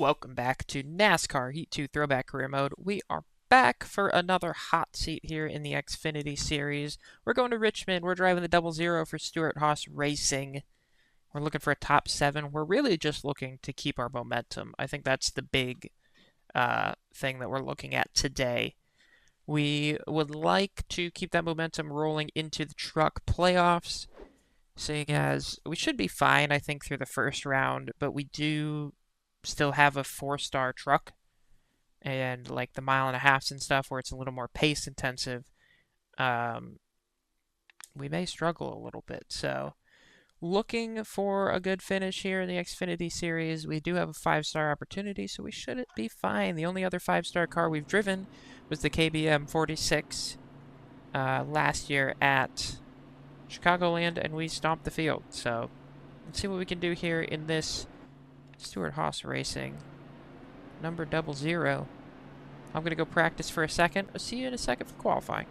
Welcome back to NASCAR Heat 2 Throwback Career Mode. We are back for another hot seat here in the Xfinity series. We're going to Richmond. We're driving the 00 for Stewart-Haas Racing. We're looking for a top 7. We're really just looking to keep our momentum. I think that's the big thing that we're looking at today. We would like to keep that momentum rolling into the truck playoffs, seeing as we should be fine, I think, through the first round, but we do still have a 4-star truck, and like the mile and a halfs and stuff where it's a little more pace intensive, we may struggle a little bit. So looking for a good finish here in the Xfinity series. We do have a 5-star opportunity, so we should be fine. The only other 5-star car we've driven was the KBM 46 last year at Chicagoland, and we stomped the field. So let's see what we can do here in this Stewart-Haas Racing number 00. I'm going to go practice for a second. I'll see you in a second for qualifying.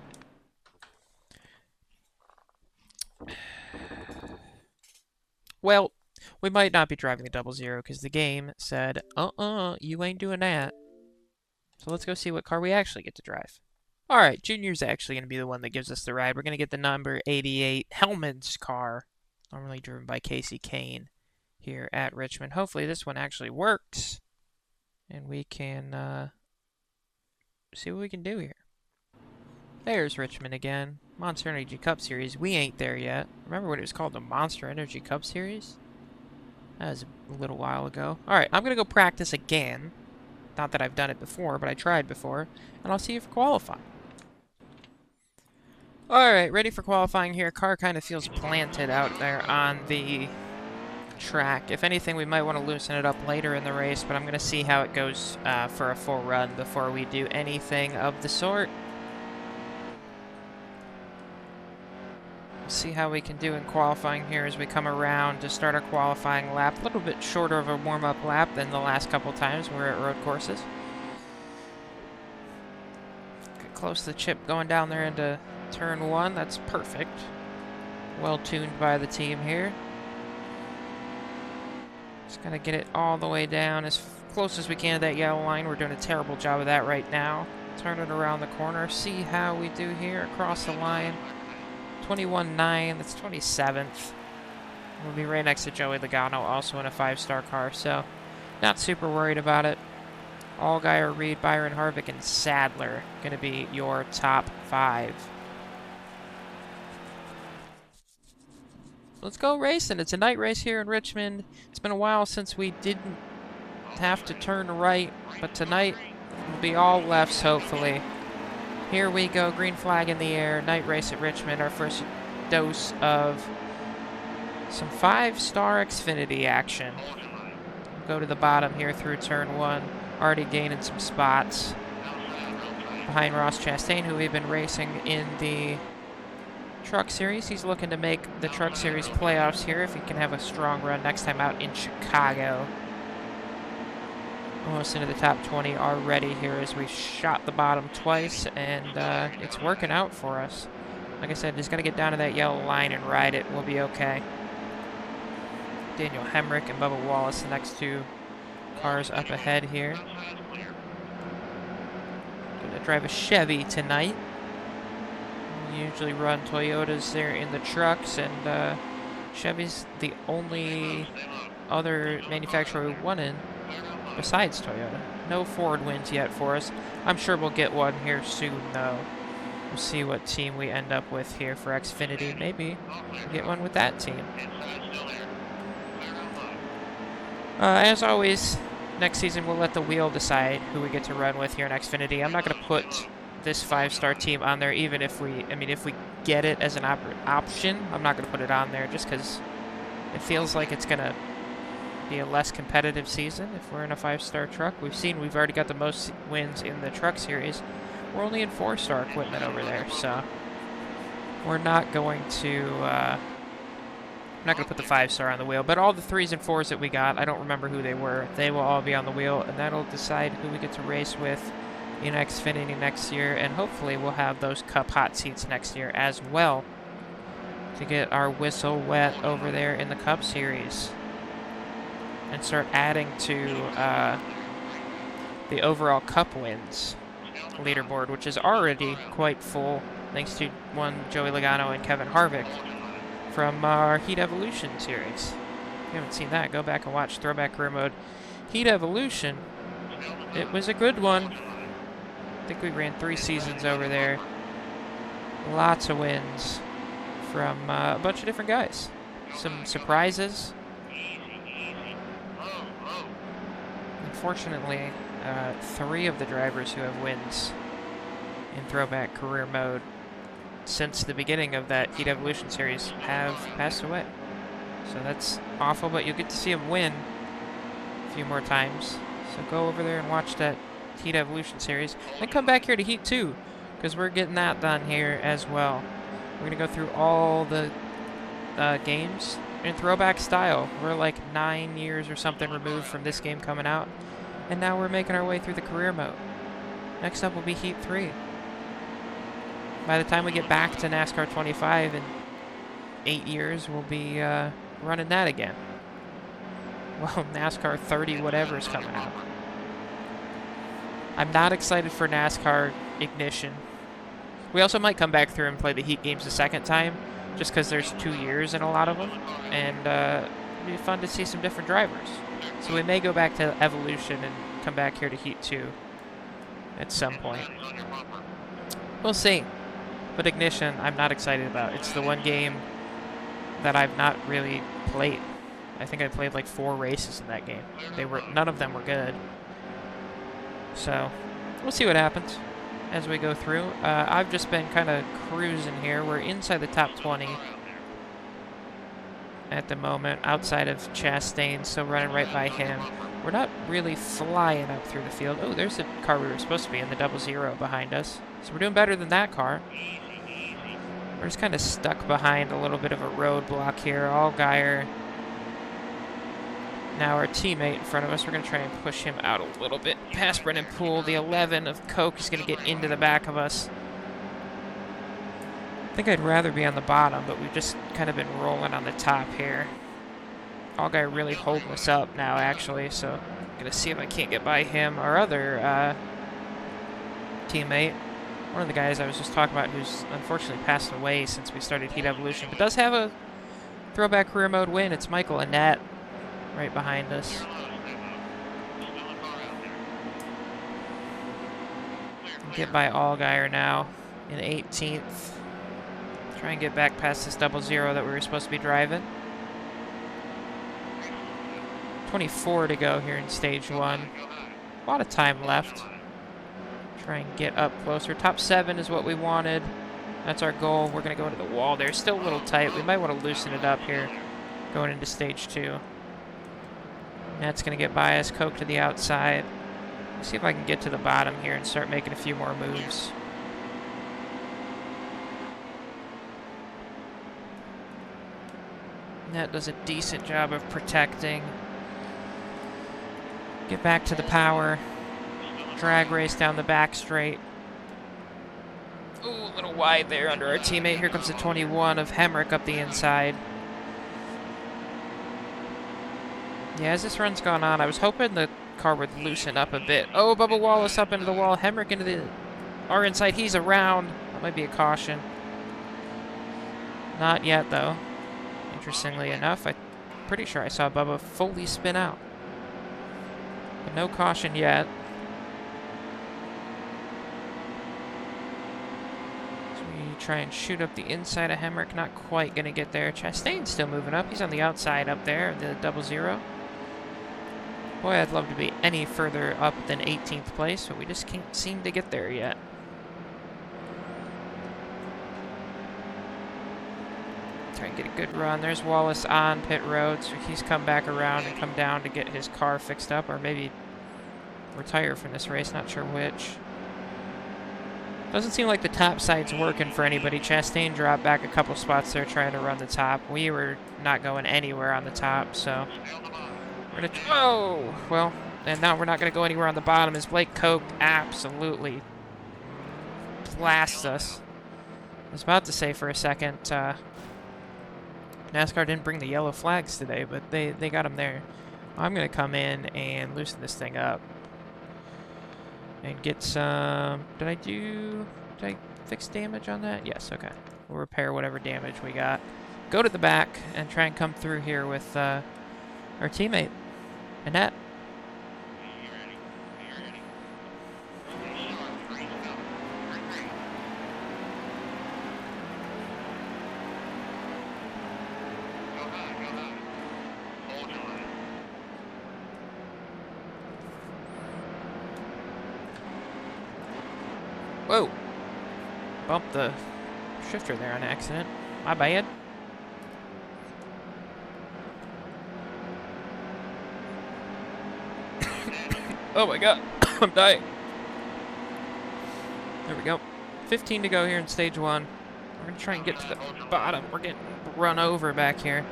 Well, we might not be driving the 00 because the game said, you ain't doing that. So let's go see what car we actually get to drive. Alright, Junior's actually going to be the one that gives us the ride. We're going to get the number 88 Hellman's car, normally driven by Casey Kane, here at Richmond. Hopefully this one actually works, and we can see what we can do here. There's Richmond again. Monster Energy Cup Series. We ain't there yet. Remember when it was called the Monster Energy Cup Series? That was a little while ago. Alright, I'm going to go practice again. Not that I've done it before, but I tried before. And I'll see you for qualifying. Alright, ready for qualifying here. Car kind of feels planted out there on the track. If anything, we might want to loosen it up later in the race, but I'm going to see how it goes for a full run before we do anything of the sort. See how we can do in qualifying here as we come around to start our qualifying lap. A little bit shorter of a warm-up lap than the last couple times we're at road courses. Get close to the chip going down there into turn 1. That's perfect. Well tuned by the team here. Just gotta get it all the way down as close as we can to that yellow line. We're doing a terrible job of that right now. Turn it around the corner. See how we do here across the line. 21.9, that's 27th. We'll be right next to Joey Logano, also in a 5-star car, so not super worried about it. Allgaier, Reed, Byron, Harvick, and Sadler going to be your top 5. Let's go racing. It's a night race here in Richmond. It's been a while since we didn't have to turn right, but tonight will be all lefts, hopefully. Here we go, green flag in the air, night race at Richmond, our first dose of some 5-star Xfinity action. We'll go to the bottom here through turn 1, already gaining some spots behind Ross Chastain, who we've been racing in the Truck Series. He's looking to make the Truck Series playoffs here if he can have a strong run next time out in Chicago. Almost into the top 20 already here as we shot the bottom twice, and it's working out for us. Like I said, just got to get down to that yellow line and ride it. We'll be okay. Daniel Hemrick and Bubba Wallace, the next 2 cars up ahead here. Going to drive a Chevy tonight. We usually run Toyotas there in the trucks, and Chevy's the only other manufacturer we won in besides Toyota. No Ford wins yet for us. I'm sure we'll get one here soon, though. We'll see what team we end up with here for Xfinity. Maybe we'll get one with that team. As always, next season we'll let the wheel decide who we get to run with here in Xfinity. I'm not going to put this 5-star team on there, even if we get it as an option. I'm not going to put it on there just because it feels like it's going to be a less competitive season if we're in a 5-star truck. We've already got the most wins in the Truck Series. We're only in 4-star equipment over there, so we're not going to put the 5-star on the wheel. But all the 3s and 4s that we got, I don't remember who they were. They will all be on the wheel, and that'll decide who we get to race with in Xfinity next year, and hopefully we'll have those Cup hot seats next year as well to get our whistle wet over there in the Cup Series and start adding to the overall Cup wins leaderboard, which is already quite full, thanks to one Joey Logano and Kevin Harvick from our Heat Evolution series. If you haven't seen that, go back and watch Throwback Career Mode Heat Evolution. It was a good one. I think we ran 3 seasons over there. Lots of wins from a bunch of different guys. Some surprises. Unfortunately, 3 of the drivers who have wins in Throwback Career Mode since the beginning of that Heat Evolution series have passed away. So that's awful, but you'll get to see them win a few more times. So go over there and watch that Heat Evolution series. Then come back here to Heat 2, because we're getting that done here as well. We're going to go through all the games in Throwback style. We're like 9 years or something removed from this game coming out, and now we're making our way through the career mode. Next up will be Heat 3. By the time we get back to NASCAR 25 in 8 years, we'll be running that again. Well, NASCAR 30 whatever is coming out. I'm not excited for NASCAR Ignition. We also might come back through and play the Heat games a second time, just because there's 2 years in a lot of them, and it'll be fun to see some different drivers. So we may go back to Evolution and come back here to Heat 2 at some point. We'll see. But Ignition, I'm not excited about. It's the one game that I've not really played. I think I played like 4 races in that game. None of them were good. So we'll see what happens as we go through. I've just been kind of cruising here. We're inside the top 20 at the moment, outside of Chastain, still running right by him. We're not really flying up through the field. Oh, there's the car we were supposed to be in, the 00 behind us. So we're doing better than that car. We're just kind of stuck behind a little bit of a roadblock here. Allgaier. Now our teammate in front of us, we're going to try and push him out a little bit. Past Brennan Poole, the 11 of Coke is going to get into the back of us. I think I'd rather be on the bottom, but we've just kind of been rolling on the top here. Allgaier really holding us up now, actually, so I'm going to see if I can't get by him. Our other teammate, one of the guys I was just talking about who's unfortunately passed away since we started Heat Evolution, but does have a Throwback Career Mode win. It's Michael Annette right behind us. Get by Allgaier now in 18th. Try and get back past this 00 that we were supposed to be driving. 24 to go here in stage 1. A lot of time left. Try and get up closer. Top 7 is what we wanted. That's our goal. We're going to go into the wall there. Still a little tight. We might want to loosen it up here going into stage 2. That's going to get by us. Coke to the outside. Let's see if I can get to the bottom here and start making a few more moves. That does a decent job of protecting. Get back to the power. Drag race down the back straight. Ooh, a little wide there under our teammate. Here comes the 21 of Hemrick up the inside. Yeah, as this run's gone on, I was hoping the car would loosen up a bit. Oh, Bubba Wallace up into the wall. Hemrick into our inside. He's around. That might be a caution. Not yet, though. Interestingly enough, I'm pretty sure I saw Bubba fully spin out. But no caution yet. So we try and shoot up the inside of Hemrick. Not quite going to get there. Chastain's still moving up. He's on the outside up there, the 00. Boy, I'd love to be any further up than 18th place, but we just can't seem to get there yet. Try and get a good run. There's Wallace on pit road, so he's come back around and come down to get his car fixed up, or maybe retire from this race, not sure which. Doesn't seem like the top side's working for anybody. Chastain dropped back a couple spots there trying to run the top. We were not going anywhere on the top, so we're gonna, whoa! Well, and now we're not gonna go anywhere on the bottom as Blake Koch absolutely blasts us. I was about to say for a second, NASCAR didn't bring the yellow flags today, but they got them there. I'm going to come in and loosen this thing up. And get some... Did I fix damage on that? Yes, okay. We'll repair whatever damage we got. Go to the back and try and come through here with our teammate, Annette. Whoa! Bumped the shifter there on accident. My bad. Oh my god, I'm dying. There we go. 15 to go here in stage 1. We're going to try and get to the bottom. We're getting run over back here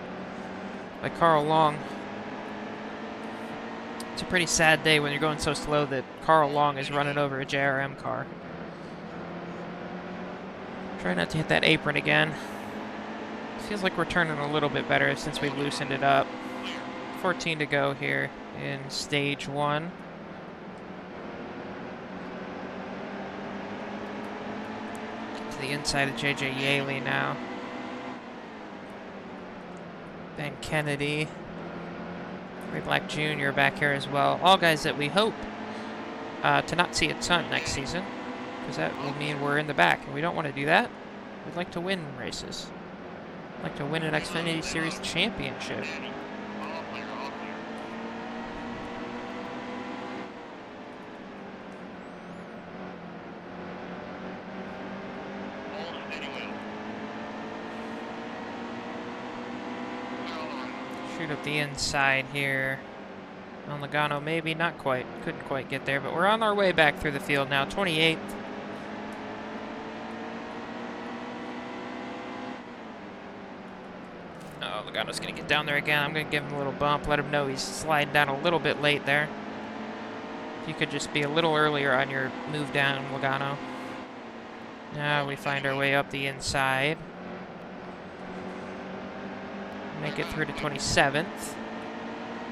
by Carl Long. It's a pretty sad day when you're going so slow that Carl Long is running over a JRM car. Try not to hit that apron again. Feels like we're turning a little bit better since we loosened it up. 14 to go here in stage 1. To the inside of JJ Yaley now. Ben Kennedy. Ray Black Jr. back here as well. All guys that we hope to not see a ton next season, because that will mean we're in the back, and we don't want to do that. We'd like to win races. We'd like to win an Xfinity Series championship. Shoot up the inside here. On Logano, maybe, not quite. Couldn't quite get there, but we're on our way back through the field now. 28th. Oh, Logano's going to get down there again. I'm going to give him a little bump, let him know he's sliding down a little bit late there. If you could just be a little earlier on your move down, Logano. Now we find our way up the inside. Make it through to 27th.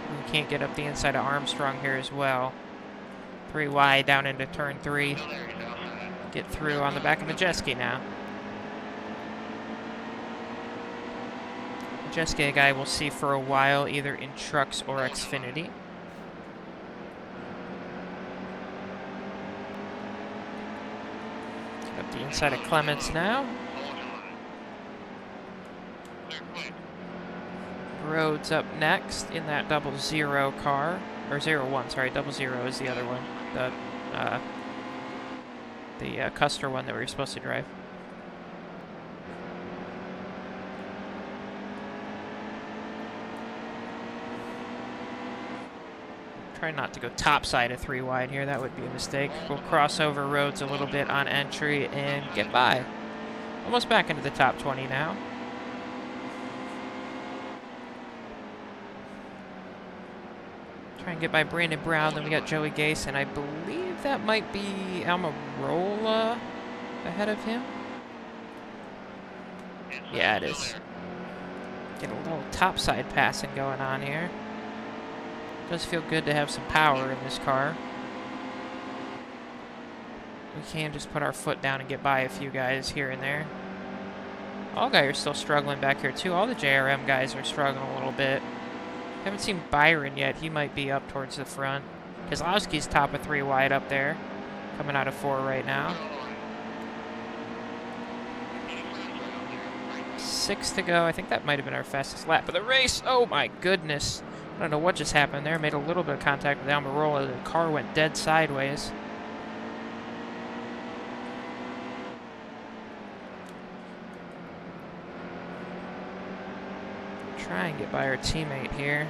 We can't get up the inside of Armstrong here as well. 3 wide down into turn 3. Get through on the back of Majeski now. Majeski, a guy we'll see for a while, either in trucks or Xfinity. Get up the inside of Clements now. Rhodes up next in that 00 car, or 01, sorry, 00 is the other one, the Custer one that we were supposed to drive. Try not to go top side of 3 wide here, that would be a mistake. We'll cross over Rhodes a little bit on entry and get by. Almost back into the top 20 now. Try and get by Brandon Brown, then we got Joey Gase, and I believe that might be Almirola ahead of him. Yeah, it is. Get a little topside passing going on here. Does feel good to have some power in this car. We can just put our foot down and get by a few guys here and there. All guys are still struggling back here too. All the JRM guys are struggling a little bit. Haven't seen Byron yet. He might be up towards the front. Kozlowski's top of 3 wide up there. Coming out of 4 right now. 6 to go. I think that might have been our fastest lap of the race. Oh my goodness. I don't know what just happened there. Made a little bit of contact with Almirola. The car went dead sideways. Try and get by our teammate here.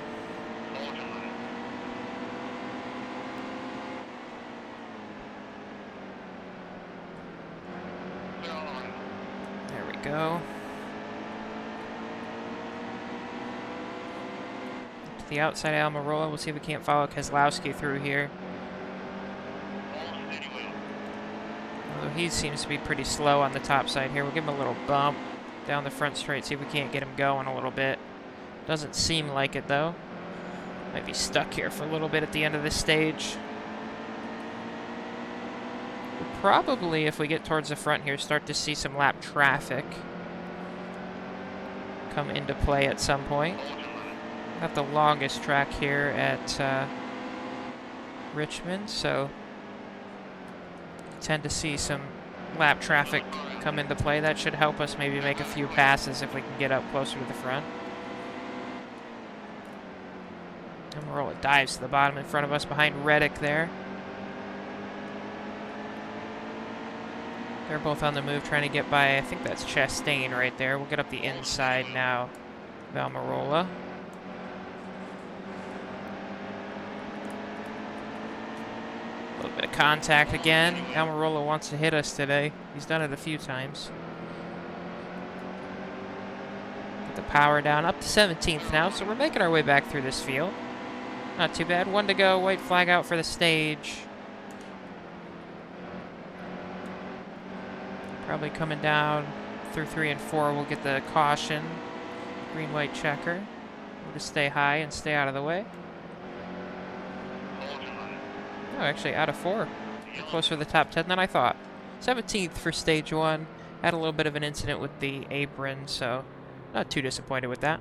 There we go. To the outside of Almirola. We'll see if we can't follow Keselowski through here. Although he seems to be pretty slow on the top side here. We'll give him a little bump down the front straight, see if we can't get him going a little bit. Doesn't seem like it, though. Might be stuck here for a little bit at the end of this stage. probably, if we get towards the front here, start to see some lap traffic come into play at some point. Got the longest track here at Richmond, so tend to see some lap traffic come into play. That should help us maybe make a few passes if we can get up closer to the front. Almirola dives to the bottom in front of us behind Reddick there. They're both on the move trying to get by, I think that's Chastain right there. We'll get up the inside now of Almirola. A little bit of contact again. Almirola wants to hit us today. He's done it a few times. Get the power down up to 17th now, so we're making our way back through this field. Not too bad. 1 to go. White flag out for the stage. Probably coming down through 3 and 4. We'll get the caution. Green-white checker. We'll just stay high and stay out of the way. Oh, actually, out of 4. Closer to the top 10 than I thought. 17th for stage 1. Had a little bit of an incident with the apron, so not too disappointed with that.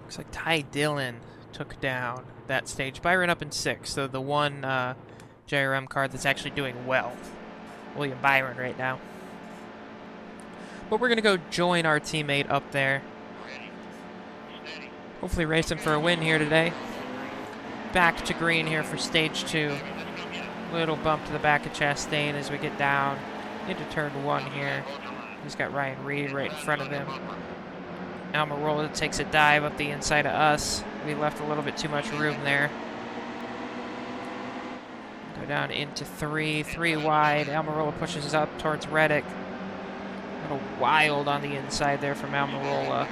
Looks like Ty Dillon took down that stage. Byron up in 6th, so the one JRM car that's actually doing well. William Byron right now. But we're going to go join our teammate up there. Hopefully race him for a win here today. Back to green here for stage 2. Little bump to the back of Chastain as we get down into turn 1 here. He's got Ryan Reed right in front of him. Almirola takes a dive up the inside of us. We left a little bit too much room there. Go down into 3 wide. Almirola pushes us up towards Reddick. A little wild on the inside there from Almirola.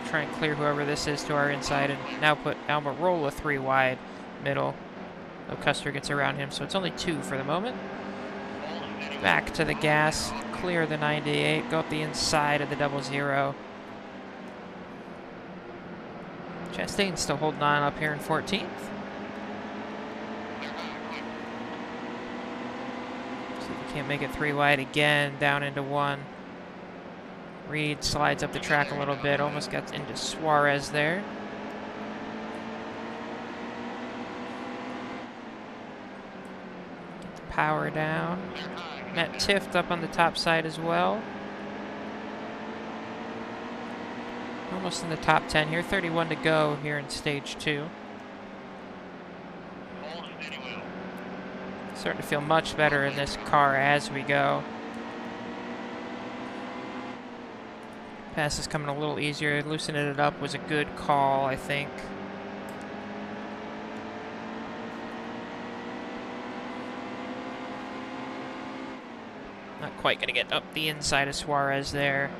Try and clear whoever this is to our inside and now put Almirola 3 wide middle. So Custer gets around him, so it's only 2 for the moment. Back to the gas. Clear the 98. Go up the inside of the 00. Chastain's still holding on up here in 14th. See if we can't make it 3 wide again, down into 1. Reed slides up the track a little bit, almost gets into Suarez there. Get the power down. Matt Tift up on the top side as well. Almost in the top 10 here. 31 to go here in stage 2. Starting to feel much better in this car as we go. Pass is coming a little easier. Loosening it up was a good call, I think. Not quite going to get up the inside of Suarez there.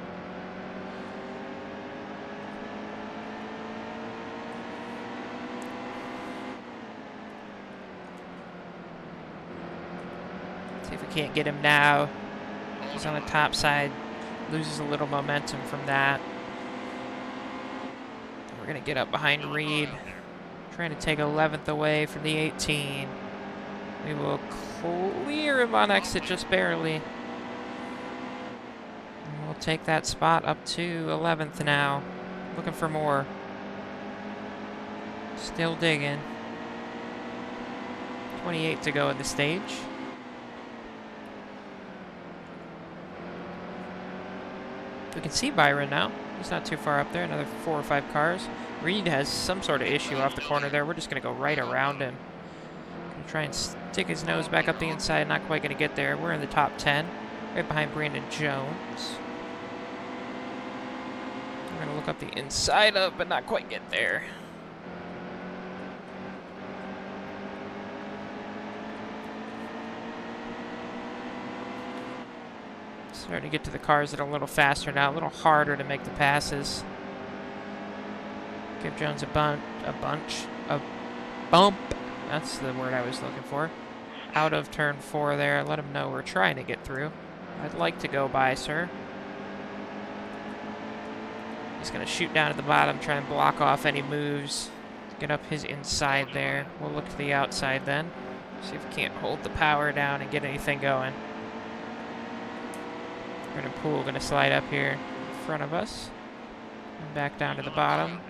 See if we can't get him now. He's on the top side. Loses a little momentum from that. We're going to get up behind Reed. Trying to take 11th away from the 18. We will clear him on exit just barely. And we'll take that spot up to 11th now. Looking for more. Still digging. 28 to go in the stage. We can see Byron now. He's not too far up there. Another 4 or 5 cars. Reed has some sort of issue off the corner there. We're just going to go right around him. Gonna try and stick his nose back up the inside. Not quite going to get there. We're in the top 10. Right behind Brandon Jones. We're going to look up the inside of, but not quite get there. Starting to get to the cars that are a little faster now, a little harder to make the passes. Give Jones a bump. That's the word I was looking for. Out of turn 4 there. Let him know we're trying to get through. I'd like to go by, sir. He's going to shoot down at the bottom, try and block off any moves. Get up his inside there. We'll look to the outside then. See if we can't hold the power down and get anything going. Brennan Poole going to slide up here in front of us. And back down to the bottom.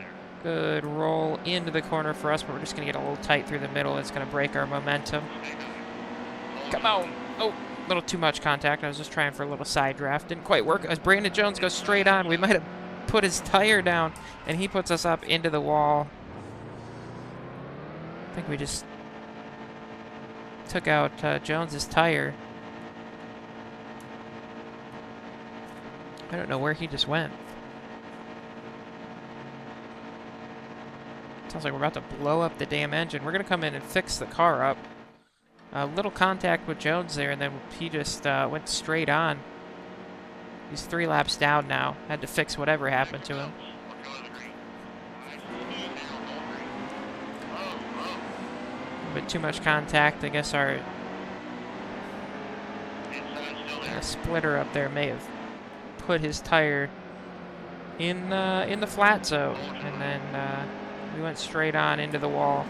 Good roll into the corner for us, but we're just going to get a little tight through the middle. It's going to break our momentum. Come on. Oh, a little too much contact. I was just trying for a little side draft. Didn't quite work. As Brandon Jones goes straight on, we might have put his tire down, and he puts us up into the wall. I think we just took out Jones's tire. I don't know where he just went. Sounds like we're about to blow up the damn engine. We're going to come in and fix the car up. A little contact with Jones there, and then he just went straight on. He's 3 laps down now. Had to fix whatever happened to him. A bit too much contact. I guess our splitter up there may have put his tire in the flat zone, and then we went straight on into the wall.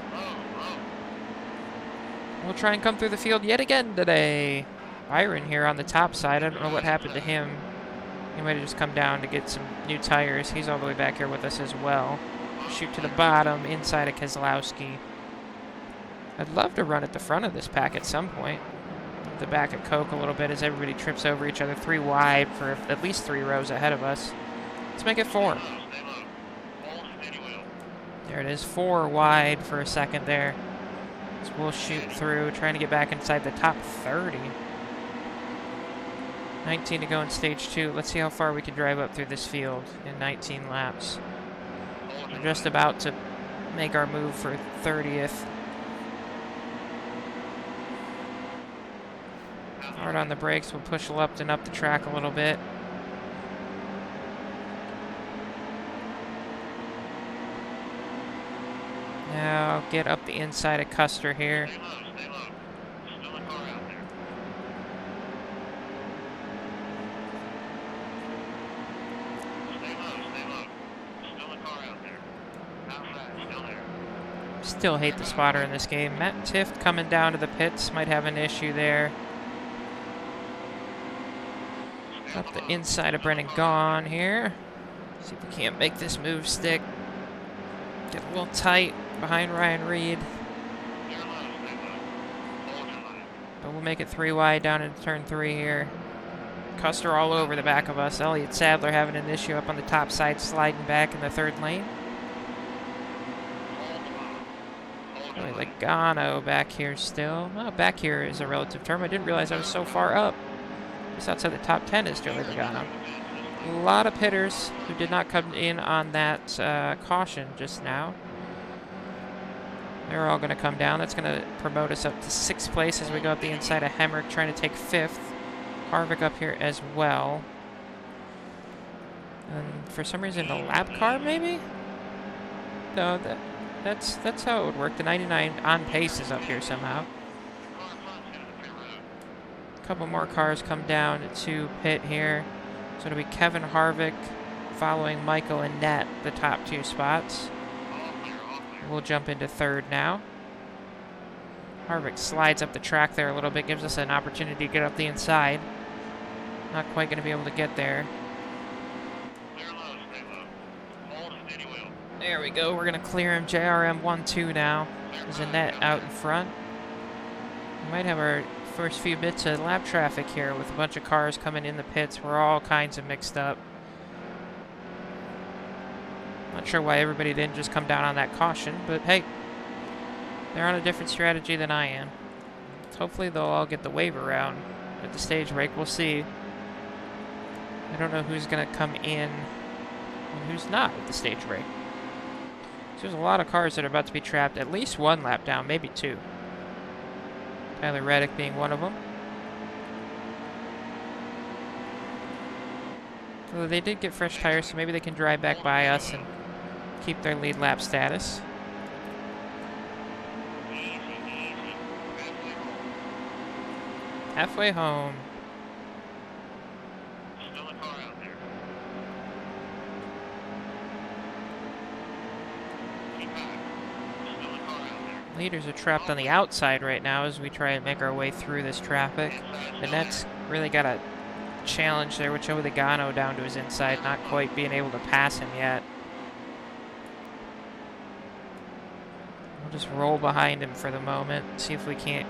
We'll try and come through the field yet again today. Byron here on the top side. I don't know what happened to him. He might have just come down to get some new tires. He's all the way back here with us as well. Shoot to the bottom, inside of Keselowski. I'd love to run at the front of this pack at some point. The back of Coke a little bit as everybody trips over each other. 3 wide for at least 3 rows ahead of us. Let's make it 4. There it is, 4 wide for a second there. So we'll shoot through, trying to get back inside the top 30. 19 to go in stage 2. Let's see how far we can drive up through this field in 19 laps. We're just about to make our move for 30th. Hard on the brakes, we'll push left and up the track a little bit. Now get up the inside of Custer here. Still hate the spotter in this game. Matt Tift coming down to the pits. Might have an issue there. Up the inside of Brennan Gaughan here. See if we can't make this move stick. Get a little tight behind Ryan Reed. But we'll make it 3 wide down into turn 3 here. Custer all over the back of us. Elliott Sadler having an issue up on the top side, sliding back in the 3rd lane. Really Logano back here still. Oh, back here is a relative term. I didn't realize I was so far up. Just outside the top 10 is Joey Logano. A lot of hitters who did not come in on that caution just now. They're all going to come down. That's going to promote us up to 6th place as we go up the inside of Hemrick, trying to take 5th. Harvick up here as well. And for some reason, a lap car maybe? No, that's how it would work. The 99 on pace is up here somehow. A couple more cars come down to pit here. So it'll be Kevin Harvick following Michael and Nett, the top 2 spots. We'll jump into 3rd now. Harvick slides up the track there a little bit, gives us an opportunity to get up the inside. Not quite going to be able to get there. There we go. We're going to clear him. JRM 1-2 now. There's a Nett out in front. We might have our first few bits of lap traffic here with a bunch of cars coming in the pits. We're all kinds of mixed up. Not sure why everybody didn't just come down on that caution, but hey, they're on a different strategy than I am. Hopefully they'll all get the wave around at the stage break. We'll see. I don't know who's going to come in and who's not at the stage break. There's a lot of cars that are about to be trapped at least 1 lap down, maybe 2. Tyler Reddick being one of them. Although they did get fresh tires, so maybe they can drive back by us and keep their lead lap status. Halfway home. Still a car out there. Keep back. Leaders are trapped on the outside right now as we try and make our way through this traffic. The net's really got a challenge there with Joe Logano down to his inside, not quite being able to pass him yet. We'll just roll behind him for the moment, see if we can't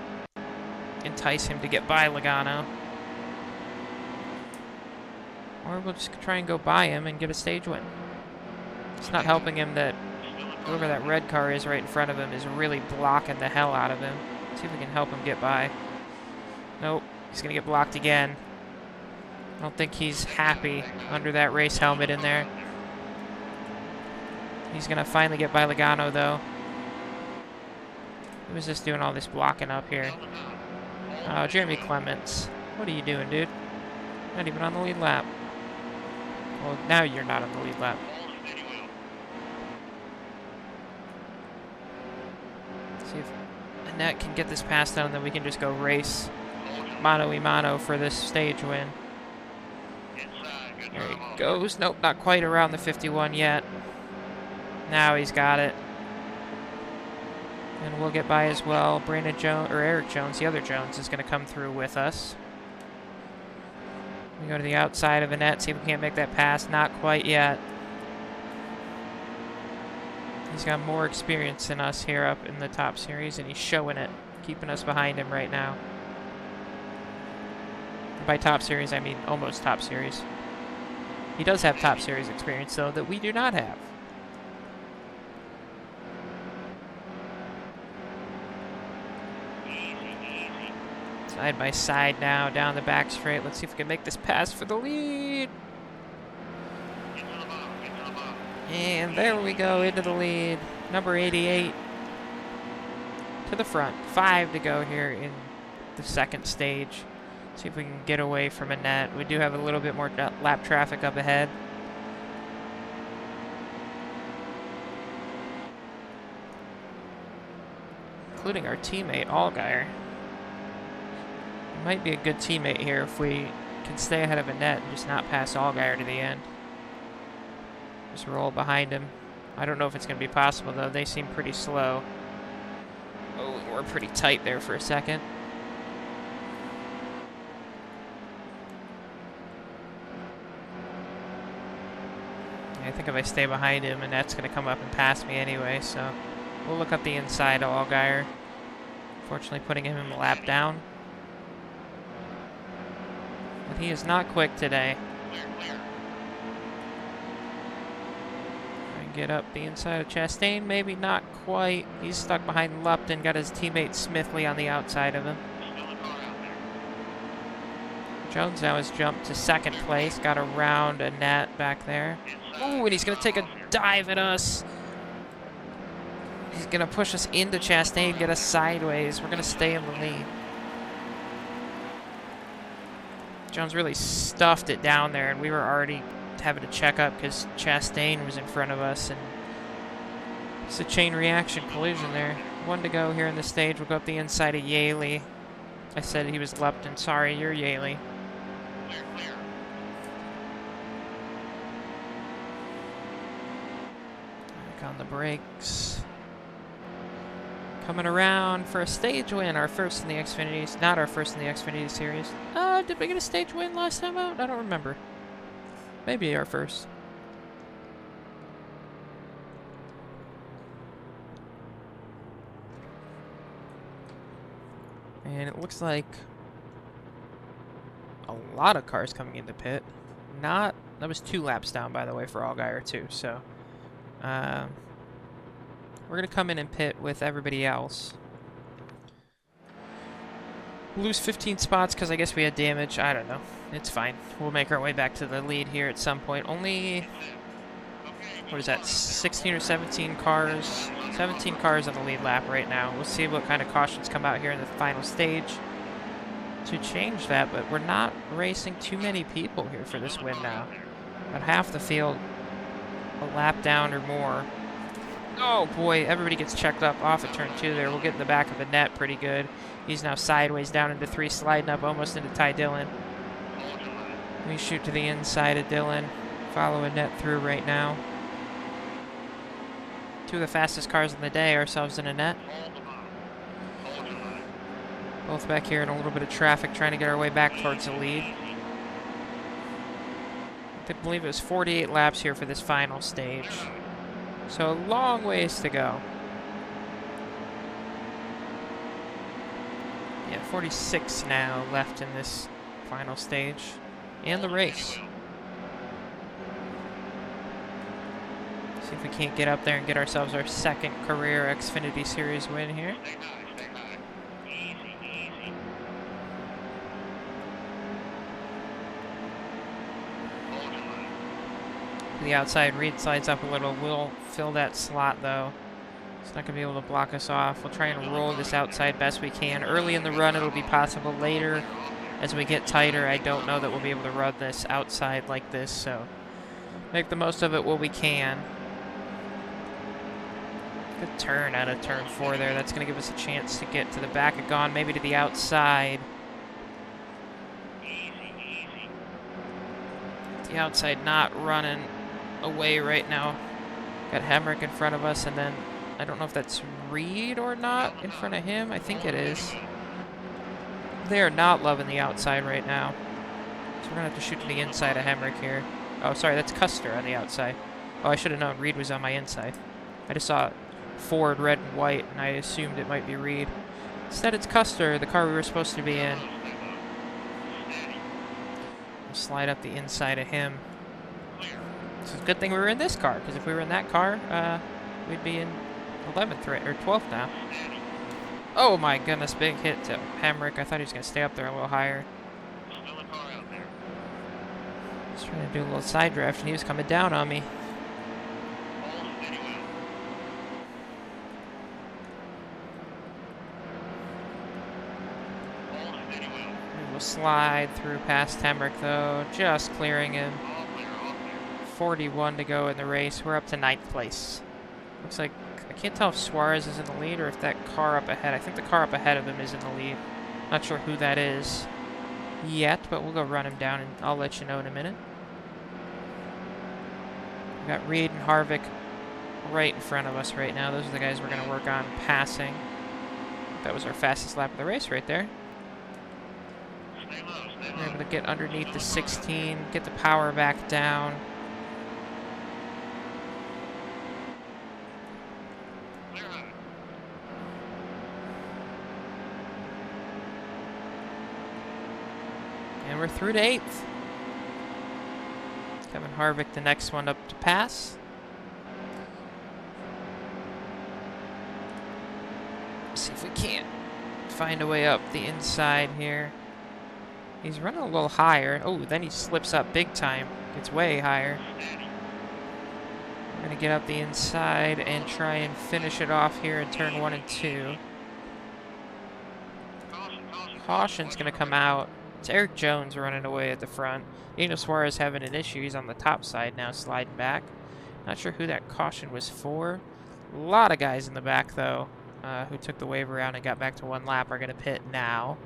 entice him to get by Logano. Or we'll just try and go by him and get a stage win. It's not helping him that whoever that red car is right in front of him is really blocking the hell out of him. See if we can help him get by. Nope, he's gonna get blocked again. I don't think he's happy under that race helmet in there. He's gonna finally get by Logano though. Who was just doing all this blocking up here? Oh, Jeremy Clements. What are you doing, dude? Not even on the lead lap. Well, now you're not on the lead lap. See if Annette can get this pass down, and then we can just go race mano-a-mano for this stage win. There he goes. Nope, not quite around the 51 yet. Now he's got it. And we'll get by as well. Brandon Jones, or Eric Jones, the other Jones, is going to come through with us. We go to the outside of Annette, see if we can't make that pass. Not quite yet. He's got more experience than us here up in the top series, and he's showing it, keeping us behind him right now. By top series, I mean almost top series. He does have top series experience, though, that we do not have. Side by side now, down the back straight. Let's see if we can make this pass for the lead. And there we go, into the lead. Number 88 to the front. 5 to go here in the second stage. See if we can get away from Annette. We do have a little bit more lap traffic up ahead. Including our teammate, Allgaier. Might be a good teammate here if we can stay ahead of Annette and just not pass Allgaier to the end. Just roll behind him. I don't know if it's going to be possible, though. They seem pretty slow. Oh, we're pretty tight there for a second. I think if I stay behind him, Annette's going to come up and pass me anyway, so we'll look up the inside of Allgaier. Fortunately, putting him in the lap down. But he is not quick today. Get up the inside of Chastain, maybe not quite. He's stuck behind Lupton, got his teammate Smithley on the outside of him. Jones now has jumped to second place, got around Annette back there. Ooh, and he's going to take a dive at us. He's going to push us into Chastain, get us sideways. We're going to stay in the lead. Jones really stuffed it down there, and we were already having to check up because Chastain was in front of us, and it's a chain reaction collision there. 1 to go here in the stage. We'll go up the inside of Yaley. I said he was Lupton. Sorry, you're Yaley. Back on the brakes. Coming around for a stage win. Our first in the Xfinity. Not our first in the Xfinity series. Did we get a stage win last time out? I don't remember. Maybe our first. And it looks like a lot of cars coming into pit. That was 2 laps down, by the way, for Allgaier too. So we're gonna come in and pit with everybody else. Lose 15 spots because I guess we had damage. I don't know. It's fine. We'll make our way back to the lead here at some point. Only, what is that, 16 or 17 cars? 17 cars on the lead lap right now. We'll see what kind of cautions come out here in the final stage to change that, but we're not racing too many people here for this win now. About half the field a lap down or more. Oh boy, everybody gets checked up off of turn 2 there. We'll get in the back of the net pretty good. He's now sideways down into 3, sliding up almost into Ty Dillon. We shoot to the inside of Dillon. Follow Annette through right now. 2 of the fastest cars in the day, ourselves and Annette. Both back here in a little bit of traffic trying to get our way back towards the lead. I believe it was 48 laps here for this final stage. So a long ways to go. Yeah, 46 now left in this final stage. And the race. See if we can't get up there and get ourselves our second career Xfinity Series win here. The outside, Reed slides up a little. We'll fill that slot though. It's not going to be able to block us off. We'll try and roll this outside best we can. Early in the run it'll be possible. Later, as we get tighter, I don't know that we'll be able to run this outside like this, so make the most of it while we can. Good turn out of turn 4 there. That's going to give us a chance to get to the back of Gone, maybe to the outside. The outside not running away right now. Got Hemrick in front of us, and then I don't know if that's Reed or not in front of him. I think it is. They are not loving the outside right now. So we're going to have to shoot to the inside of Hemrick here. Oh, sorry, that's Custer on the outside. Oh, I should have known Reed was on my inside. I just saw Ford red and white, and I assumed it might be Reed. Instead, it's Custer, the car we were supposed to be in. We'll slide up the inside of him. It's a good thing we were in this car, because if we were in that car, we'd be in 11th or 12th now. Oh my goodness, big hit to Hemrick. I thought he was going to stay up there a little higher. Just trying to do a little side draft, and he was coming down on me. We'll slide through past Hemrick, though, just clearing him. 41 to go in the race. We're up to 9th place. Looks like, I can't tell if Suarez is in the lead or if that car up ahead. I think the car up ahead of him is in the lead. Not sure who that is yet, but we'll go run him down and I'll let you know in a minute. We've got Reed and Harvick right in front of us right now. Those are the guys we're going to work on passing. That was our fastest lap of the race right there. We're able to get underneath the 16, get the power back down. And we're through to 8th. Kevin Harvick, the next one up to pass. See if we can't find a way up the inside here. He's running a little higher. Oh, then he slips up big time. Gets way higher. We're going to get up the inside and try and finish it off here in turn 1 and 2. Caution's going to come out. It's Eric Jones running away at the front. Daniel Suarez having an issue. He's on the top side now, sliding back. Not sure who that caution was for. A lot of guys in the back, though, who took the waiver out and got back to 1 lap are going to pit now.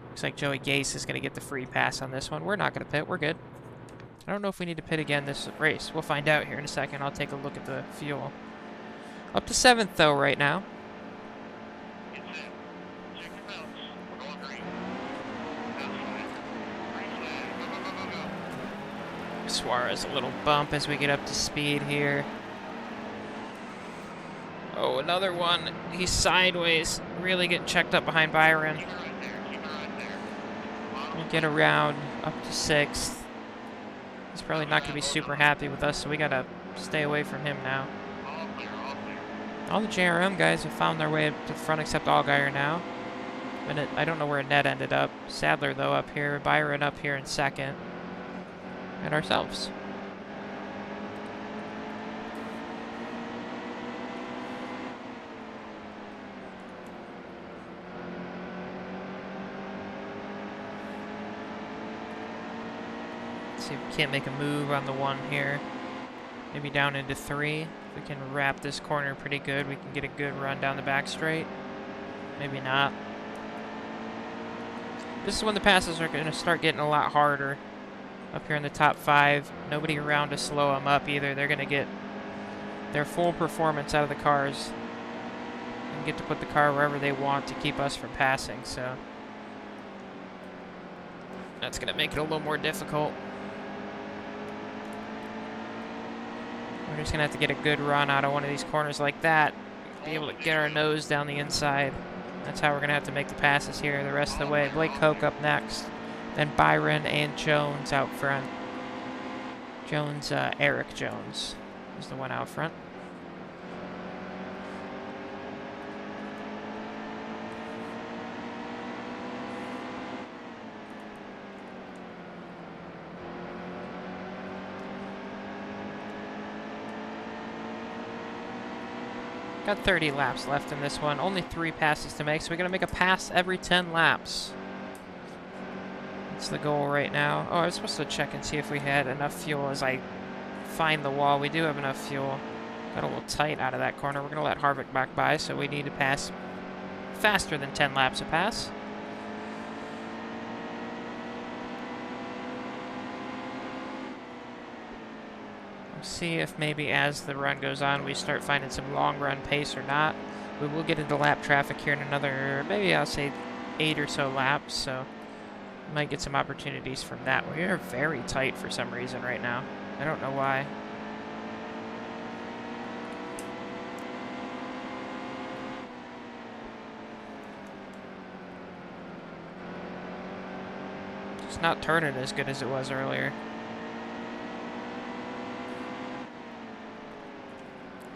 Looks like Joey Gase is going to get the free pass on this one. We're not going to pit. We're good. I don't know if we need to pit again this race. We'll find out here in a second. I'll take a look at the fuel. Up to 7th, though, right now. Suarez, a little bump as we get up to speed here. Oh, another one. He's sideways. Really getting checked up behind Byron. We'll get around up to 6th. He's probably not going to be super happy with us, so we got to stay away from him now. All the JRM guys have found their way up to the front except Allgaier now. And I don't know where Ned ended up. Sadler, though, up here. Byron up here in 2nd. And ourselves. Let's see if we can't make a move on the 1 here. Maybe down into 3. If we can wrap this corner pretty good, we can get a good run down the back straight. Maybe not. This is when the passes are going to start getting a lot harder. Up here in the top 5, nobody around to slow them up either. They're going to get their full performance out of the cars in and get to put the car wherever they want to keep us from passing, so that's going to make it a little more difficult. We're just going to have to get a good run out of one of these corners like that. Be able to get our nose down the inside. That's how we're going to have to make the passes here the rest of the way. Blake Koch up next. Then Byron and Jones out front. Jones, Eric Jones is the one out front. Got 30 laps left in this one. Only 3 passes to make, so we're going to make a pass every 10 laps. That's the goal right now. Oh, I was supposed to check and see if we had enough fuel as I find the wall. We do have enough fuel. Got a little tight out of that corner. We're going to let Harvick back by, so we need to pass faster than 10 laps a pass. See if maybe as the run goes on we start finding some long run pace or not. We will get into lap traffic here in another, maybe I'll say 8 or so laps, so we might get some opportunities from that. We are very tight for some reason right now. I don't know why. It's not turning as good as it was earlier.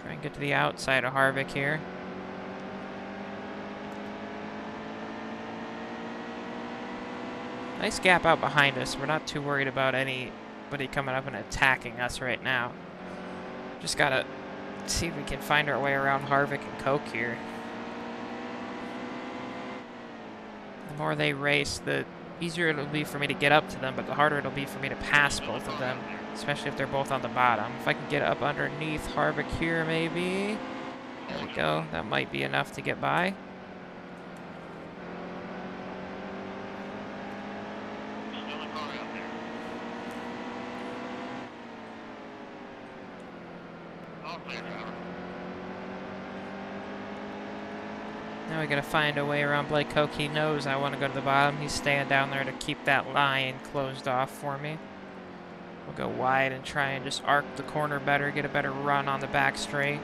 Try and get to the outside of Harvick here. Nice gap out behind us. We're not too worried about anybody coming up and attacking us right now. Just gotta see if we can find our way around Harvick and Koch here. The more they race, the easier it'll be for me to get up to them, but the harder it'll be for me to pass both of them. Especially if they're both on the bottom. If I can get up underneath Harvick here, maybe. There we go. That might be enough to get by. Now we gotta find a way around Blake Koch. He knows I want to go to the bottom. He's staying down there to keep that line closed off for me. We'll go wide and try and just arc the corner better, get a better run on the back straight.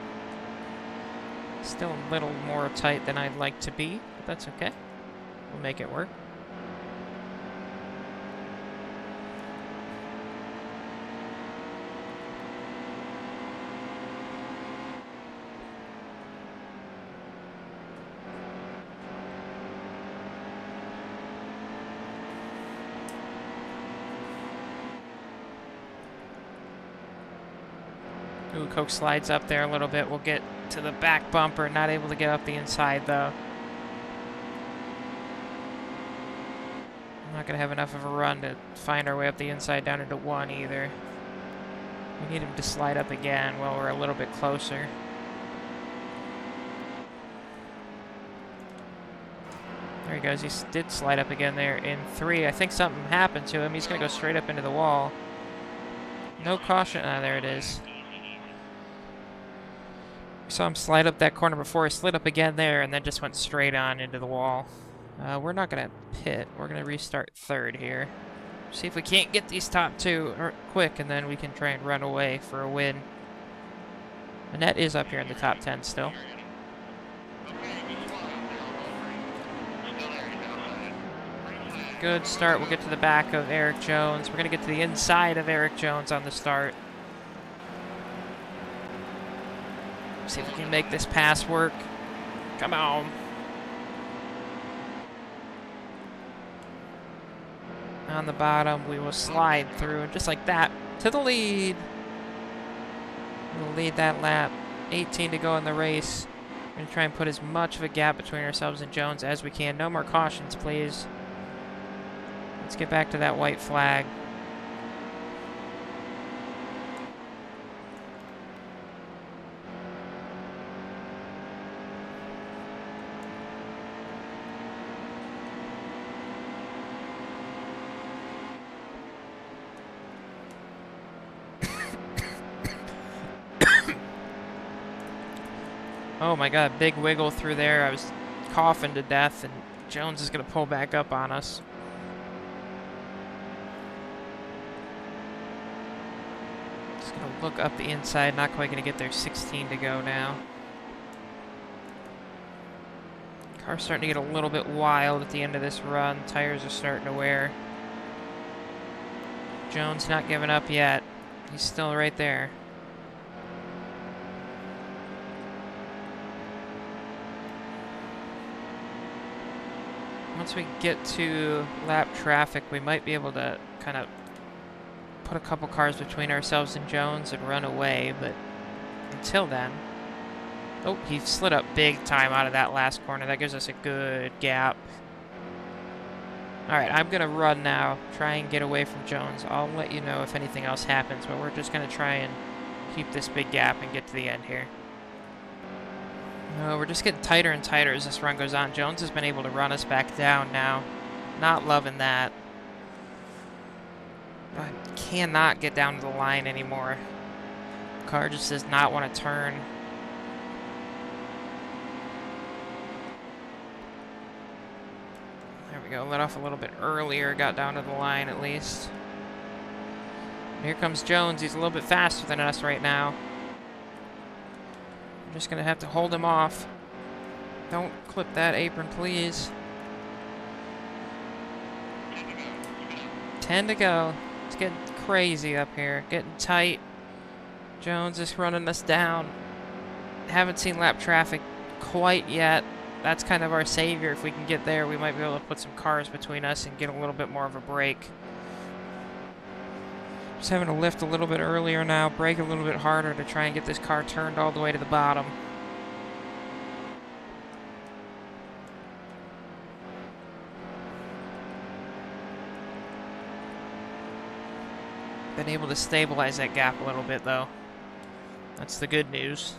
Still a little more tight than I'd like to be, but that's okay. We'll make it work. Ooh, Koch slides up there a little bit. We'll get to the back bumper. Not able to get up the inside, though. I'm not going to have enough of a run to find our way up the inside down into 1 either. We need him to slide up again while we're a little bit closer. There he goes. He did slide up again there in 3. I think something happened to him. He's going to go straight up into the wall. No caution. Ah, there it is. Saw him slide up that corner before. He slid up again there and then just went straight on into the wall. We're not going to pit. We're going to restart 3rd here. See if we can't get these top 2 quick, and then we can try and run away for a win. Annette is up here in the top 10 still. Good start. We'll get to the back of Eric Jones. We're going to get to the inside of Eric Jones on the start. See if we can make this pass work. Come on. On the bottom, we will slide through, just like that, to the lead. We'll lead that lap. 18 to go in the race. We're going to try and put as much of a gap between ourselves and Jones as we can. No more cautions, please. Let's get back to that white flag. Oh my god, big wiggle through there. I was coughing to death, and Jones is going to pull back up on us. Just going to look up the inside. Not quite going to get there. 16 to go now. Car's starting to get a little bit wild at the end of this run. Tires are starting to wear. Jones not giving up yet. He's still right there. Once we get to lap traffic, we might be able to kind of put a couple cars between ourselves and Jones and run away, but until then... Oh, he slid up big time out of that last corner. That gives us a good gap. Alright, I'm going to run now. Try and get away from Jones. I'll let you know if anything else happens, but we're just going to try and keep this big gap and get to the end here. No, we're just getting tighter and tighter as this run goes on. Jones has been able to run us back down now. Not loving that. I cannot get down to the line anymore. Car just does not want to turn. There we go. Let off a little bit earlier. Got down to the line at least. Here comes Jones. He's a little bit faster than us right now. I'm just going to have to hold him off. Don't clip that apron, please. 10 to go. It's getting crazy up here. Getting tight. Jones is running us down. Haven't seen lap traffic quite yet. That's kind of our savior. If we can get there, we might be able to put some cars between us and get a little bit more of a break. Just having to lift a little bit earlier now, brake a little bit harder to try and get this car turned all the way to the bottom. Been able to stabilize that gap a little bit, though. That's the good news.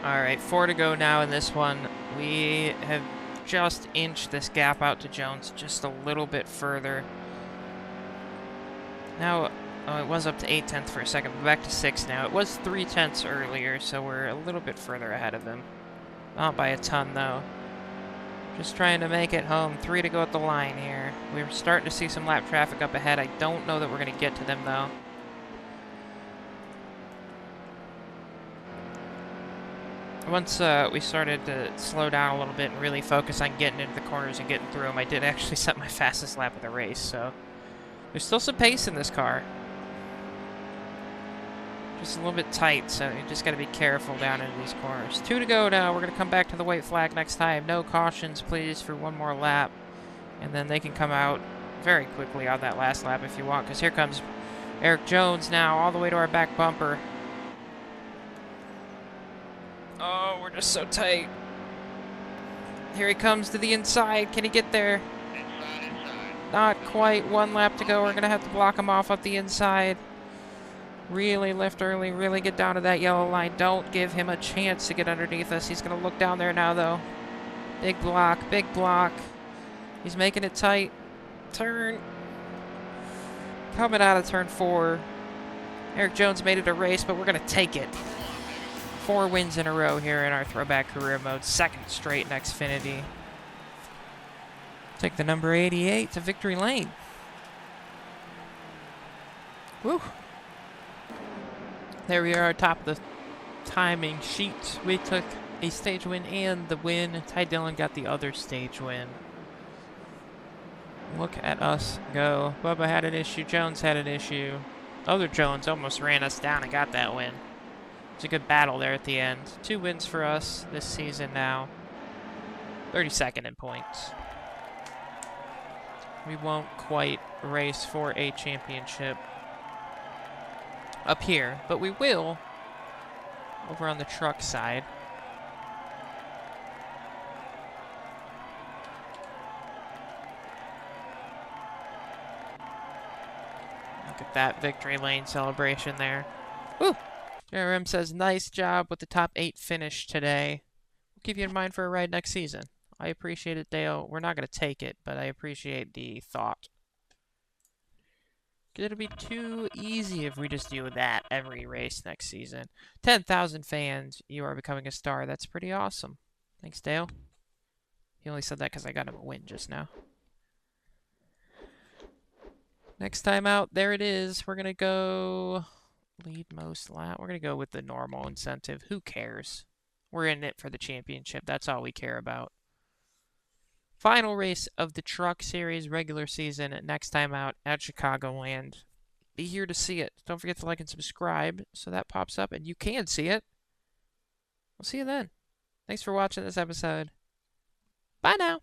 Alright, 4 to go now in this one. We have just inched this gap out to Jones just a little bit further. Now, oh, it was up to 8/10 for a second, but back to 6 now. It was 3/10 earlier, so we're a little bit further ahead of him. Not by a ton, though. Just trying to make it home. 3 to go at the line here. We're starting to see some lap traffic up ahead. I don't know that we're going to get to them, though. Once we started to slow down a little bit and really focus on getting into the corners and getting through them, I did actually set my fastest lap of the race, so there's still some pace in this car. Just a little bit tight, so you just got to be careful down into these corners. 2 to go now. We're going to come back to the white flag next time. No cautions, please, for one more lap. And then they can come out very quickly on that last lap if you want, because here comes Eric Jones now all the way to our back bumper. Oh, we're just so tight. Here he comes to the inside. Can he get there? Inside. Not quite. 1 lap to go. We're going to have to block him off the inside. Really lift early. Really get down to that yellow line. Don't give him a chance to get underneath us. He's going to look down there now, though. Big block. Big block. He's making it tight. Turn. Coming out of turn 4. Eric Jones made it a race, but we're going to take it. 4 wins in a row here in our Throwback career mode. 2nd straight in Xfinity. Take the number 88 to victory lane. Woo. There we are, top of the timing sheet. We took a stage win and the win. Ty Dillon got the other stage win. Look at us go. Bubba had an issue. Jones had an issue. Other Jones almost ran us down and got that win. It's a good battle there at the end. 2 wins for us this season now. 32nd in points. We won't quite race for a championship up here, but we will over on the truck side. Look at that victory lane celebration there. Woo! JRM says, nice job with the top 8 finish today. We'll keep you in mind for a ride next season. I appreciate it, Dale. We're not going to take it, but I appreciate the thought. It'll be too easy if we just do that every race next season. 10,000 fans, you are becoming a star. That's pretty awesome. Thanks, Dale. He only said that because I got him a win just now. Next time out, there it is. We're going to go lead most lap. We're going to go with the normal incentive. Who cares? We're in it for the championship. That's all we care about. Final race of the Truck Series regular season next time out at Chicagoland. Be here to see it. Don't forget to like and subscribe so that pops up and you can see it. We'll see you then. Thanks for watching this episode. Bye now.